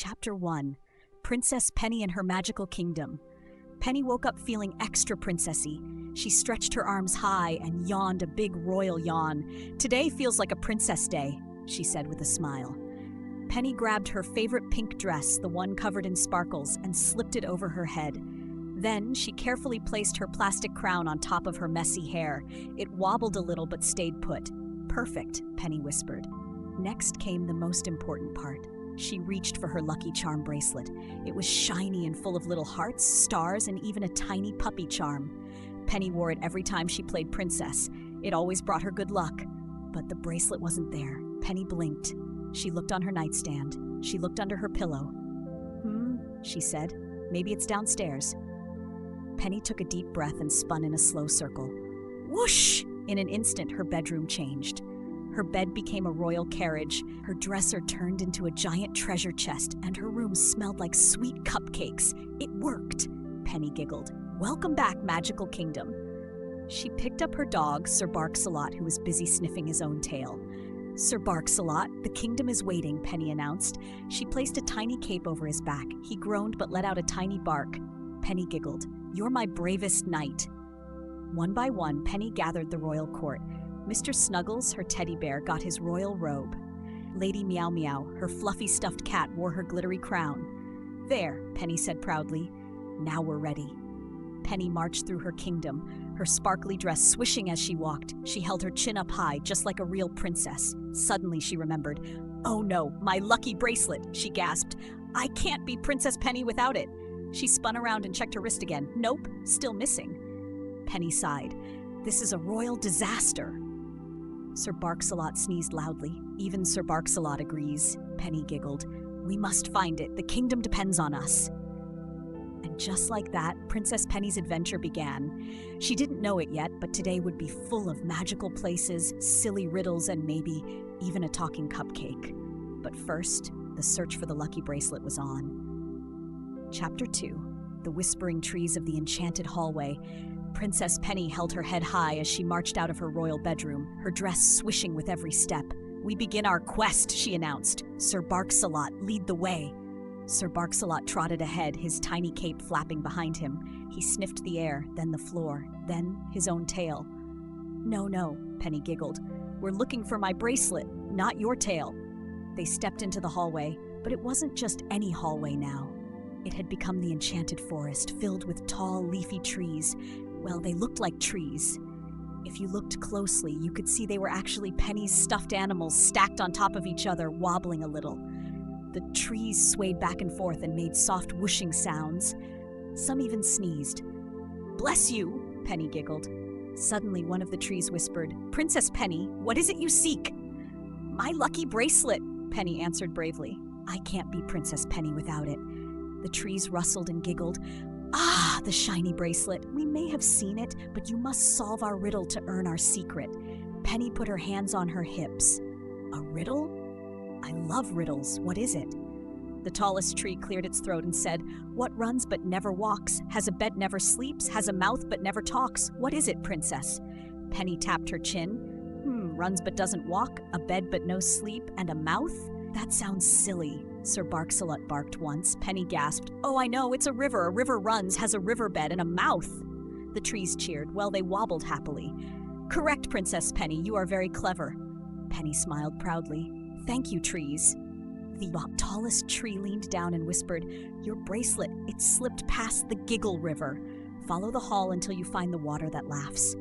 Chapter 1. Princess Penny and Her Magical Kingdom. Penny woke up feeling extra princessy. She stretched her arms high and yawned a big royal yawn. "Today feels like a princess day," she said with a smile. Penny grabbed her favorite pink dress, the one covered in sparkles, and slipped it over her head. Then she carefully placed her plastic crown on top of her messy hair. It wobbled a little but stayed put. "Perfect," Penny whispered. Next came the most important part. She reached for her lucky charm bracelet. It was shiny and full of little hearts, stars, and even a tiny puppy charm. Penny wore it every time she played princess. It always brought her good luck. But the bracelet wasn't there. Penny blinked. She looked on her nightstand. She looked under her pillow. She said. "Maybe it's downstairs." Penny took a deep breath and spun in a slow circle. Whoosh! In an instant, her bedroom changed. Her bed became a royal carriage, her dresser turned into a giant treasure chest, and her room smelled like sweet cupcakes. It worked, Penny giggled. "Welcome back, Magical Kingdom." She picked up her dog, Sir Barksalot, who was busy sniffing his own tail. "Sir Barksalot, the kingdom is waiting," Penny announced. She placed a tiny cape over his back. He groaned but let out a tiny bark. Penny giggled. "You're my bravest knight." One by one, Penny gathered the royal court. Mr. Snuggles, her teddy bear, got his royal robe. Lady Meow Meow, her fluffy stuffed cat, wore her glittery crown. "There," Penny said proudly. "Now we're ready." Penny marched through her kingdom, her sparkly dress swishing as she walked. She held her chin up high, just like a real princess. Suddenly she remembered. "Oh no, my lucky bracelet," she gasped. "I can't be Princess Penny without it." She spun around and checked her wrist again. Nope, still missing. Penny sighed. "This is a royal disaster." Sir Barksalot sneezed loudly. "Even Sir Barksalot agrees," Penny giggled. "We must find it. The kingdom depends on us." And just like that, Princess Penny's adventure began. She didn't know it yet, but today would be full of magical places, silly riddles, and maybe even a talking cupcake. But first, the search for the lucky bracelet was on. Chapter 2. The Whispering Trees of the Enchanted Hallway. Princess Penny held her head high as she marched out of her royal bedroom, her dress swishing with every step. "We begin our quest," she announced. "Sir Barksalot, lead the way." Sir Barksalot trotted ahead, his tiny cape flapping behind him. He sniffed the air, then the floor, then his own tail. No, Penny giggled. "We're looking for my bracelet, not your tail." They stepped into the hallway, but it wasn't just any hallway now. It had become the enchanted forest, filled with tall, leafy trees. Well, they looked like trees. If you looked closely, you could see they were actually Penny's stuffed animals stacked on top of each other, wobbling a little. The trees swayed back and forth and made soft whooshing sounds. Some even sneezed. "Bless you," Penny giggled. Suddenly, one of the trees whispered, "Princess Penny, what is it you seek?" "My lucky bracelet," Penny answered bravely. "I can't be Princess Penny without it." The trees rustled and giggled. "Ah, the shiny bracelet. We may have seen it, but you must solve our riddle to earn our secret." Penny put her hands on her hips. "A riddle? I love riddles. What is it?" The tallest tree cleared its throat and said, "What runs but never walks, has a bed never sleeps, has a mouth but never talks. What is it, princess?" Penny tapped her chin. Runs but doesn't walk, a bed but no sleep, and a mouth? That sounds silly." Sir Barksalot barked once. Penny gasped. "Oh, I know, it's a river. A river runs, has a riverbed, and a mouth." The trees cheered. Well, they wobbled happily. "Correct, Princess Penny. You are very clever." Penny smiled proudly. "Thank you, trees." The tallest tree leaned down and whispered, "Your bracelet, it slipped past the Giggle River. Follow the hall until you find the water that laughs."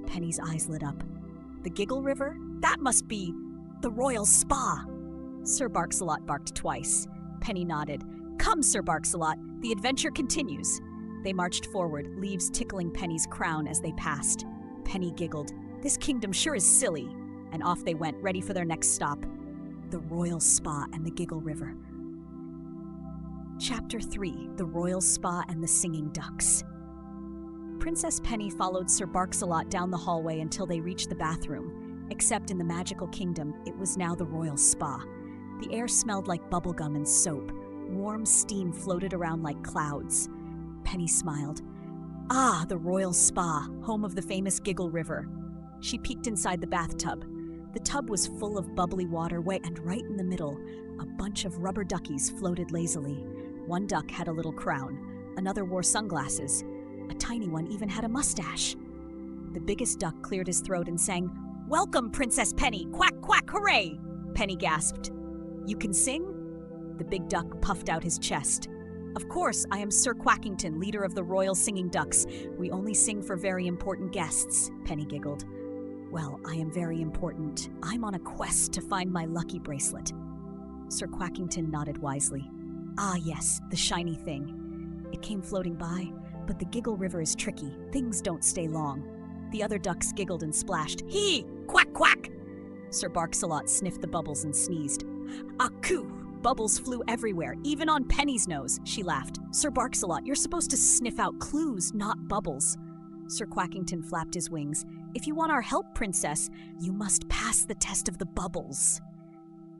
Penny's eyes lit up. "The Giggle River? That must be the royal spa." Sir Barksalot barked twice. Penny nodded. "Come, Sir Barksalot, the adventure continues." They marched forward, leaves tickling Penny's crown as they passed. Penny giggled. "This kingdom sure is silly." And off they went, ready for their next stop. The royal spa and the Giggle River. Chapter 3. The Royal Spa and the Singing Ducks. Princess Penny followed Sir Barksalot down the hallway until they reached the bathroom. Except in the magical kingdom, it was now the royal spa. The air smelled like bubblegum and soap. Warm steam floated around like clouds. Penny smiled. Ah, the royal spa, home of the famous Giggle River. She peeked inside the bathtub. The tub was full of bubbly water, and right in the middle, a bunch of rubber duckies floated lazily. One duck had a little crown, another wore sunglasses. A tiny one even had a mustache. The biggest duck cleared his throat and sang, "Welcome, Princess Penny! Quack, quack, hooray!" Penny gasped. "You can sing?" The big duck puffed out his chest. "Of course, I am Sir Quackington, leader of the Royal Singing Ducks. We only sing for very important guests," Penny giggled. "Well, I am very important. I'm on a quest to find my lucky bracelet." Sir Quackington nodded wisely. "Ah, yes, the shiny thing. It came floating by, but the Giggle River is tricky. Things don't stay long." The other ducks giggled and splashed. "Hee! Quack, quack!" Sir Barksalot sniffed the bubbles and sneezed. "Achoo!" Bubbles flew everywhere, even on Penny's nose. She laughed. "Sir Barksalot, you're supposed to sniff out clues, not bubbles." Sir Quackington flapped his wings. "If you want our help, Princess, you must pass the test of the bubbles."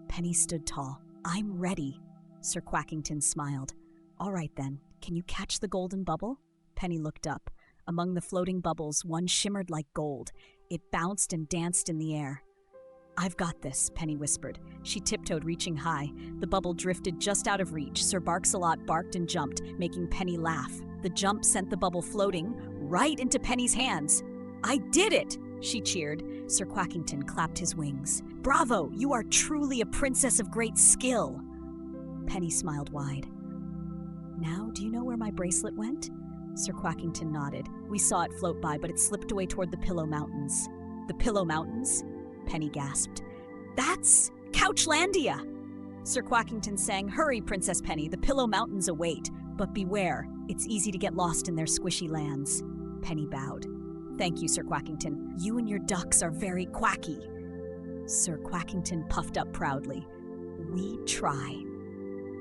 Penny stood tall. "I'm ready." Sir Quackington smiled. "All right then, can you catch the golden bubble?" Penny looked up. Among the floating bubbles, one shimmered like gold. It bounced and danced in the air. "I've got this," Penny whispered. She tiptoed, reaching high. The bubble drifted just out of reach. Sir Barksalot barked and jumped, making Penny laugh. The jump sent the bubble floating right into Penny's hands. "I did it!" she cheered. Sir Quackington clapped his wings. "Bravo! You are truly a princess of great skill!" Penny smiled wide. "Now, do you know where my bracelet went?" Sir Quackington nodded. "We saw it float by, but it slipped away toward the Pillow Mountains." "The Pillow Mountains?" Penny gasped. "That's Couchlandia!" Sir Quackington sang, "Hurry, Princess Penny, the Pillow Mountains await. But beware, it's easy to get lost in their squishy lands." Penny bowed. "Thank you, Sir Quackington. You and your ducks are very quacky." Sir Quackington puffed up proudly. "We try."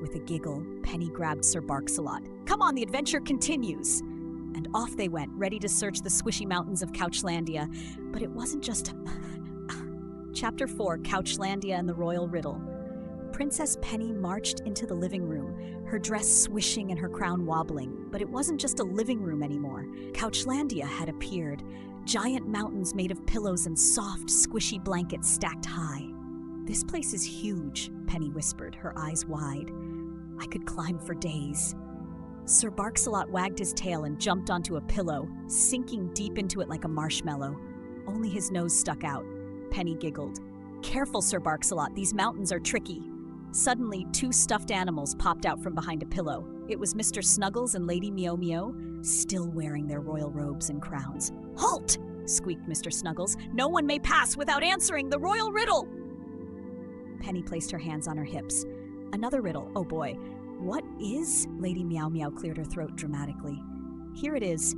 With a giggle, Penny grabbed Sir Barksalot. "Come on, the adventure continues!" And off they went, ready to search the squishy mountains of Couchlandia. But it wasn't just... Chapter 4, Couchlandia and the Royal Riddle. Princess Penny marched into the living room, her dress swishing and her crown wobbling. But it wasn't just a living room anymore. Couchlandia had appeared. Giant mountains made of pillows and soft, squishy blankets stacked high. "This place is huge," Penny whispered, her eyes wide. "I could climb for days." Sir Barksalot wagged his tail and jumped onto a pillow, sinking deep into it like a marshmallow. Only his nose stuck out. Penny giggled. "Careful, Sir Barksalot, these mountains are tricky." Suddenly, two stuffed animals popped out from behind a pillow. It was Mr. Snuggles and Lady Meow Meow, still wearing their royal robes and crowns. "Halt!" squeaked Mr. Snuggles. "No one may pass without answering the royal riddle!" Penny placed her hands on her hips. "Another riddle, oh boy. What is—" Lady Meow Meow cleared her throat dramatically. "Here it is.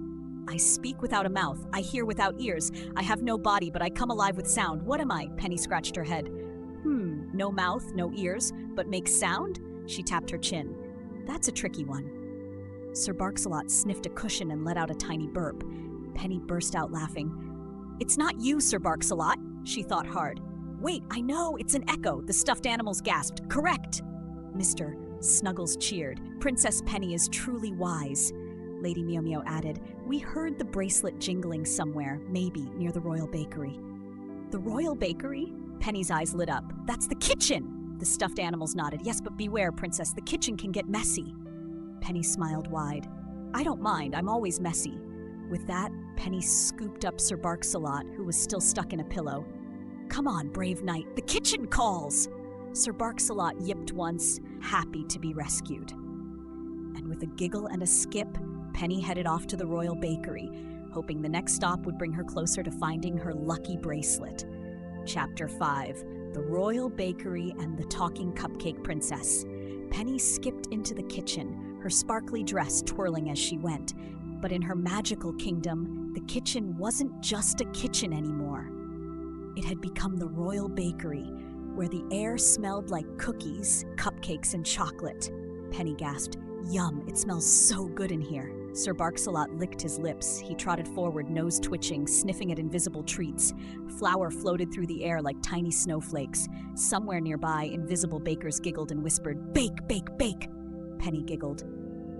I speak without a mouth. I hear without ears. I have no body, but I come alive with sound. What am I?" Penny scratched her head. No mouth, no ears, but makes sound?" She tapped her chin. "That's a tricky one." Sir Barksalot sniffed a cushion and let out a tiny burp. Penny burst out laughing. "It's not you, Sir Barksalot." She thought hard. "Wait, I know, it's an echo," the stuffed animals gasped. "Correct!" Mr. Snuggles cheered. "Princess Penny is truly wise." Lady Meow Meow added, "We heard the bracelet jingling somewhere, maybe near the Royal Bakery." "The Royal Bakery?" Penny's eyes lit up. "That's the kitchen!" The stuffed animals nodded. "Yes, but beware, Princess, the kitchen can get messy." Penny smiled wide. "I don't mind, I'm always messy." With that, Penny scooped up Sir Barksalot, who was still stuck in a pillow. "Come on, brave knight, the kitchen calls!" Sir Barksalot yipped once, happy to be rescued. And with a giggle and a skip, Penny headed off to the Royal Bakery, hoping the next stop would bring her closer to finding her lucky bracelet. Chapter 5, The Royal Bakery and the Talking Cupcake Princess. Penny skipped into the kitchen, her sparkly dress twirling as she went. But in her magical kingdom, the kitchen wasn't just a kitchen anymore. It had become the Royal Bakery, where the air smelled like cookies, cupcakes, and chocolate. Penny gasped, "Yum, it smells so good in here." Sir Barksalot licked his lips. He trotted forward, nose twitching, sniffing at invisible treats. Flour floated through the air like tiny snowflakes. Somewhere nearby, invisible bakers giggled and whispered, "Bake, bake, bake!" Penny giggled.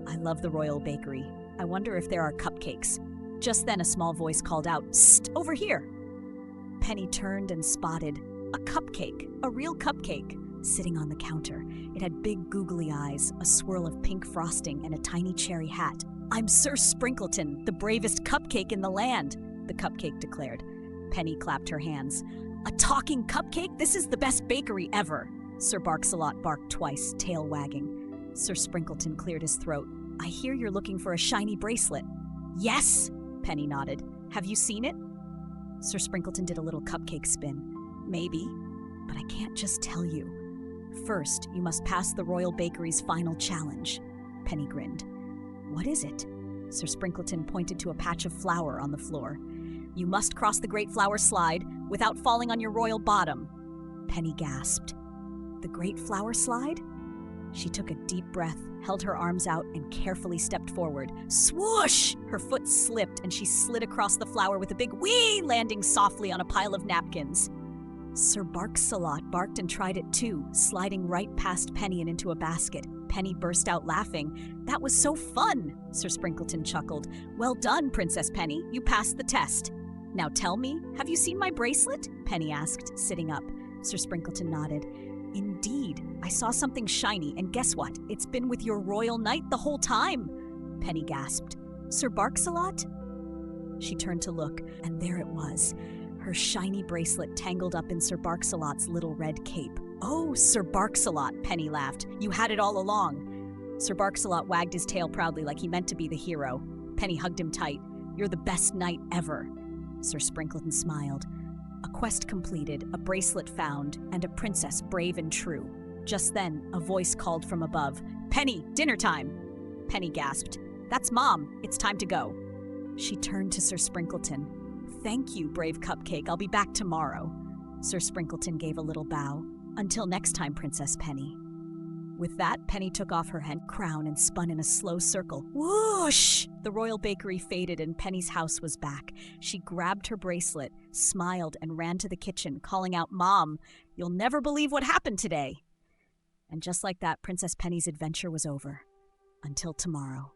"I love the Royal Bakery. I wonder if there are cupcakes." Just then a small voice called out, "Psst, over here!" Penny turned and spotted A cupcake, a real cupcake, sitting on the counter. It had big googly eyes, a swirl of pink frosting, and a tiny cherry hat. "I'm Sir Sprinkleton, the bravest cupcake in the land," the cupcake declared. Penny clapped her hands. "A talking cupcake? This is the best bakery ever!" Sir Barksalot barked twice, tail wagging. Sir Sprinkleton cleared his throat. "I hear you're looking for a shiny bracelet." "Yes," Penny nodded. "Have you seen it?" Sir Sprinkleton did a little cupcake spin. "Maybe, but I can't just tell you. First, you must pass the Royal Bakery's final challenge." Penny grinned. "What is it?" Sir Sprinkleton pointed to a patch of flour on the floor. "You must cross the Great Flower Slide without falling on your royal bottom." Penny gasped. "The Great Flower Slide?" She took a deep breath, held her arms out, and carefully stepped forward. Swoosh! Her foot slipped, and she slid across the flour with a big whee, landing softly on a pile of napkins. Sir Barksalot barked and tried it too, sliding right past Penny and into a basket. Penny burst out laughing. "That was so fun!" Sir Sprinkleton chuckled. "Well done, Princess Penny. You passed the test. Now tell me, have you seen my bracelet?" Penny asked, sitting up. Sir Sprinkleton nodded. "Indeed. I saw something shiny, and guess what? It's been with your royal knight the whole time." Penny gasped. "Sir Barksalot?" She turned to look, and there it was, her shiny bracelet tangled up in Sir Barksalot's little red cape. "Oh, Sir Barksalot," Penny laughed. "You had it all along." Sir Barksalot wagged his tail proudly like he meant to be the hero. Penny hugged him tight. "You're the best knight ever." Sir Sprinkleton smiled. A quest completed, a bracelet found, and a princess brave and true. Just then, a voice called from above, "Penny, dinner time!" Penny gasped. "That's Mom. It's time to go." She turned to Sir Sprinkleton. "Thank you, brave cupcake. I'll be back tomorrow." Sir Sprinkleton gave a little bow. "Until next time, Princess Penny." With that, Penny took off her head crown and spun in a slow circle. Whoosh! The royal bakery faded and Penny's house was back. She grabbed her bracelet, smiled, and ran to the kitchen, calling out, "Mom, you'll never believe what happened today." And just like that, Princess Penny's adventure was over. Until tomorrow.